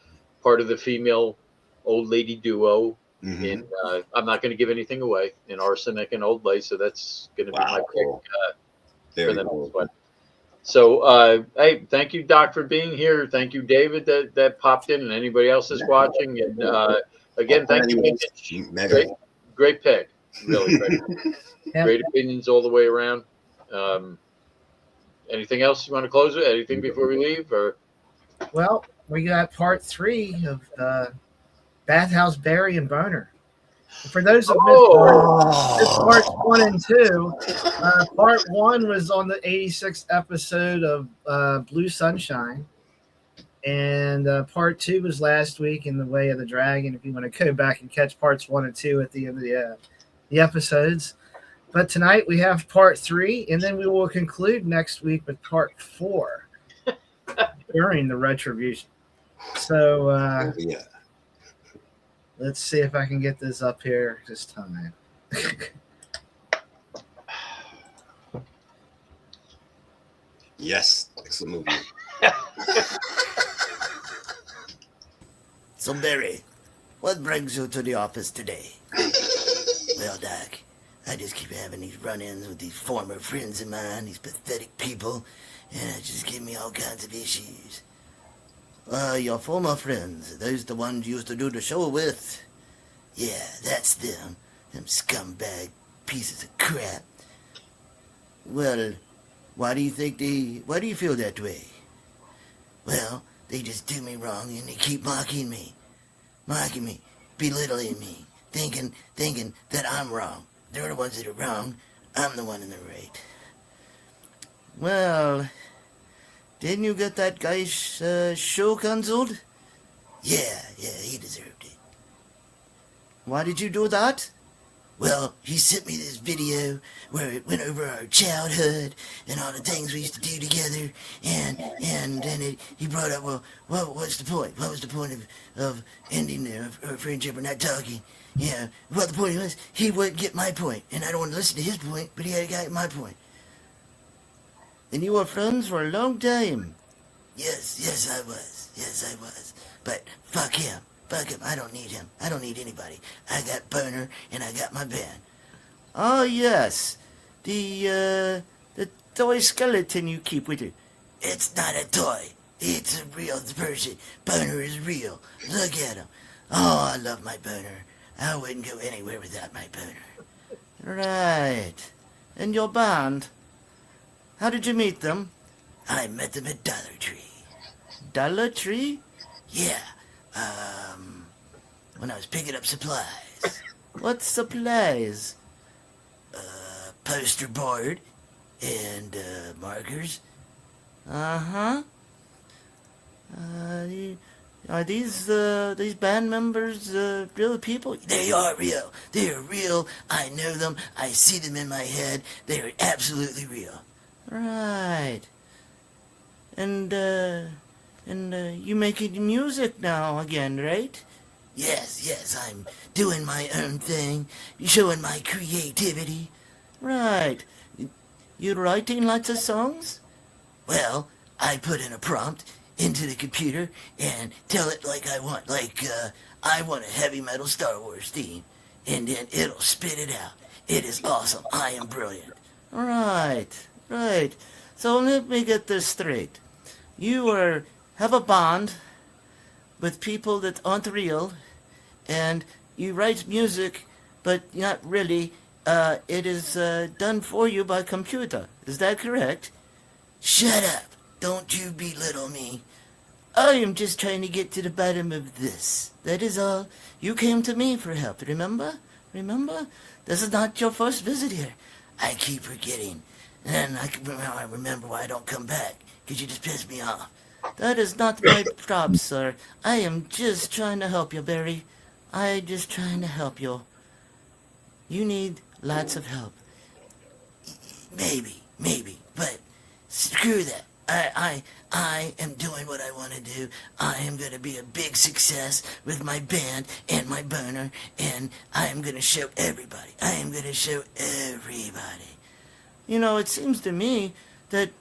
Speaker 2: part of the female old lady duo.
Speaker 3: Mm-hmm.
Speaker 2: In I'm not going to give anything away in Arsenic and Old Lace, so that's going to be my pick for the next one. So, hey, thank you, Doc, for being here. Thank you, David, that popped in, and anybody else that's watching. And again, thank you. Great pick, really great. Great opinions all the way around. Anything else you want to close with? Anything before we leave? Or
Speaker 1: well, we got part 3 of Bathhouse Barry and Boner. For those of missed parts 1 and 2, part 1 was on the 86th episode of Blue Sunshine, and part 2 was last week in The Way of the Dragon. If you want to go back and catch parts 1 and 2 at the end of the episodes, but tonight we have part 3, and then we will conclude next week with part 4 during the Retribution. So let's see if I can get this up here this time.
Speaker 3: Yes, excellent movie.
Speaker 4: So, Barry, what brings you to the office today? Well, Doc, I just keep having these run-ins with these former friends of mine, these pathetic people, and it just give me all kinds of issues. Your former friends, are those the ones you used to do the show with? Yeah, that's them. Them scumbag pieces of crap. Well, why do you feel that way? Well, they just do me wrong and they keep mocking me, belittling me, thinking that I'm wrong. They're the ones that are wrong. I'm the one in the right. Well, didn't you get that guy's show cancelled? Yeah, he deserved it. Why did you do that? Well, he sent me this video where it went over our childhood and all the things we used to do together, and then he brought up, well, what's the point? What was the point of ending our friendship or not talking? Yeah, well, the point was he wouldn't get my point, and I don't want to listen to his point, but he had to get my point. And you were friends for a long time. Yes, I was. But fuck him. I don't need him. I don't need anybody. I got Boner, and I got my band. Oh, yes. The toy skeleton you keep with you. It's not a toy. It's a real person. Boner is real. Look at him. Oh, I love my Boner. I wouldn't go anywhere without my Boner. Right. And your band? How did you meet them? I met them at Dollar Tree. Dollar Tree? Yeah. When I was picking up supplies. What supplies? Poster board and markers. Uh-huh. Are these band members real people? They are real. They are real. I know them. I see them in my head. They are absolutely real. Right. And you making music now again, right? Yes, I'm doing my own thing, showing my creativity. Right. You writing lots of songs? Well, I put in a prompt into the computer and tell it like I want. Like, I want a heavy metal Star Wars theme, and then it'll spit it out. It is awesome. I am brilliant. Right, right. So let me get this straight. Have a bond with people that aren't real, and you write music, but not really. It is done for you by computer. Is that correct? Shut up. Don't you belittle me. I am just trying to get to the bottom of this. That is all. You came to me for help, remember? Remember? This is not your first visit here. I keep forgetting. And I remember why I don't come back, because you just piss me off. That is not my job, sir. I am just trying to help you, Barry. I just trying to help you. You need lots of help. Maybe, but screw that. I am doing what I want to do. I am going to be a big success with my band and my boner, and I am going to show everybody. You know, it seems to me that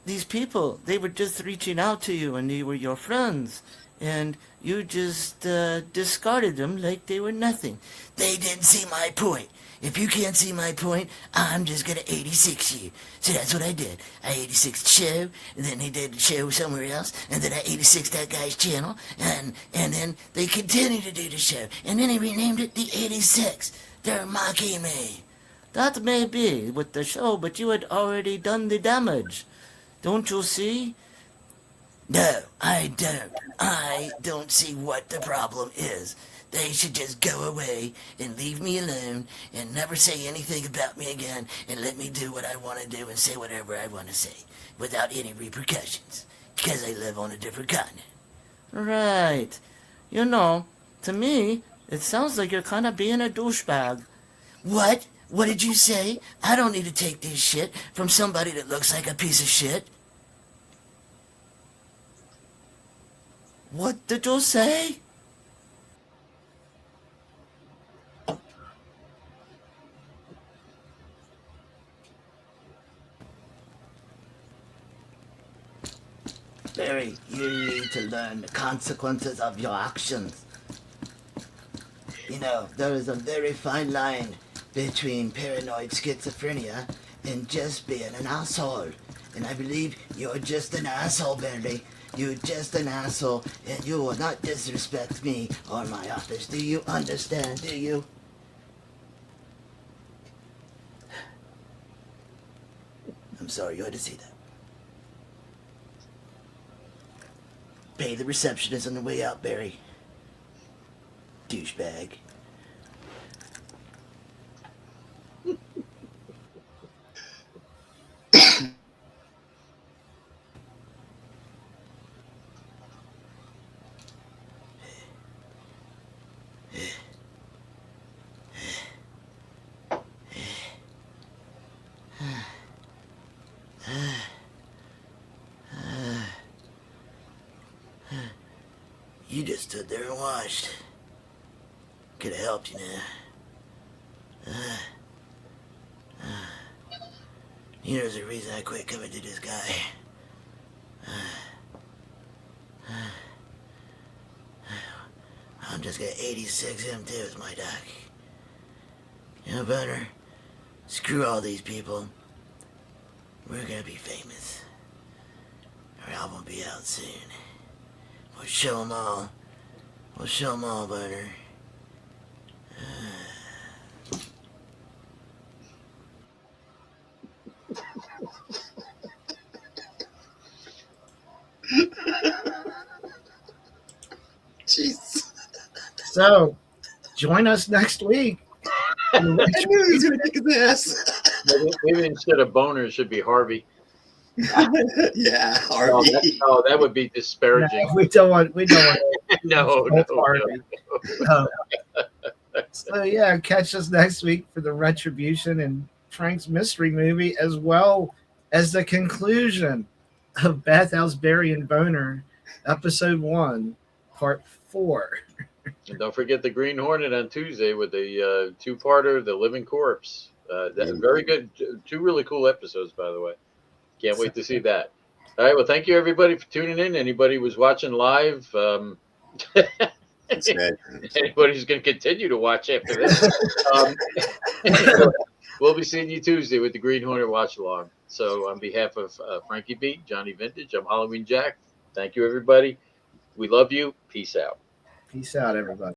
Speaker 4: these people, they were just reaching out to you, and they were your friends, and you just discarded them like they were nothing. They didn't see my point. If you can't see my point, I'm just gonna 86 you. So that's what I did. I 86 the show, and then they did the show somewhere else, and then I 86 that guy's channel, and then they continued to do the show, and then they renamed it the 86. They're mocking me. That may be with the show, but you had already done the damage. Don't you see? No, I don't. I don't see what the problem is. They should just go away and leave me alone and never say anything about me again and let me do what I want to do and say whatever I want to say without any repercussions because I live on a different continent. Right. You know, to me, it sounds like you're kind of being a douchebag. What? What did you say? I don't need to take this shit from somebody that looks like a piece of shit. What did you say? Barry, you need to learn the consequences of your actions. You know, there is a very fine line between paranoid schizophrenia and just being an asshole. And I believe you're just an asshole, Barry. You're just an asshole, and you will not disrespect me or my office. Do you understand, do you? I'm sorry you had to see that. Pay the receptionist on the way out, Barry. Douchebag. You just stood there and watched. Could have helped you now. You know there's a reason I quit coming to this guy. I'm just gonna 86 him too as my doc. You know, Bunner, screw all these people. We're gonna be famous. Our album will be out soon. We'll show them all. We'll show them all, Butter.
Speaker 3: Jeez.
Speaker 1: So, join us next week.
Speaker 3: I knew he was going to kick his ass.
Speaker 2: Maybe instead of boner, it should be Harvey.
Speaker 3: Yeah, Harvey.
Speaker 2: That would be disparaging.
Speaker 1: No, we don't want.
Speaker 2: No.
Speaker 1: So yeah, catch us next week for the Retribution and Frank's mystery movie, as well as the conclusion of Bathhouse Barry and Boner, Episode 1, Part 4.
Speaker 2: And don't forget the Green Hornet on Tuesday with the two-parter, The Living Corpse. That's very good. Two really cool episodes, by the way. Can't wait to see that. All right. Well, thank you everybody for tuning in. Anybody who was watching live,
Speaker 3: It's dead.
Speaker 2: Anybody who's going to continue to watch after this. We'll be seeing you Tuesday with the Green Hornet Watch Along. So on behalf of Frankie B, Johnny Vintage, I'm Halloween Jack. Thank you, everybody. We love you. Peace out.
Speaker 1: Peace out, everybody.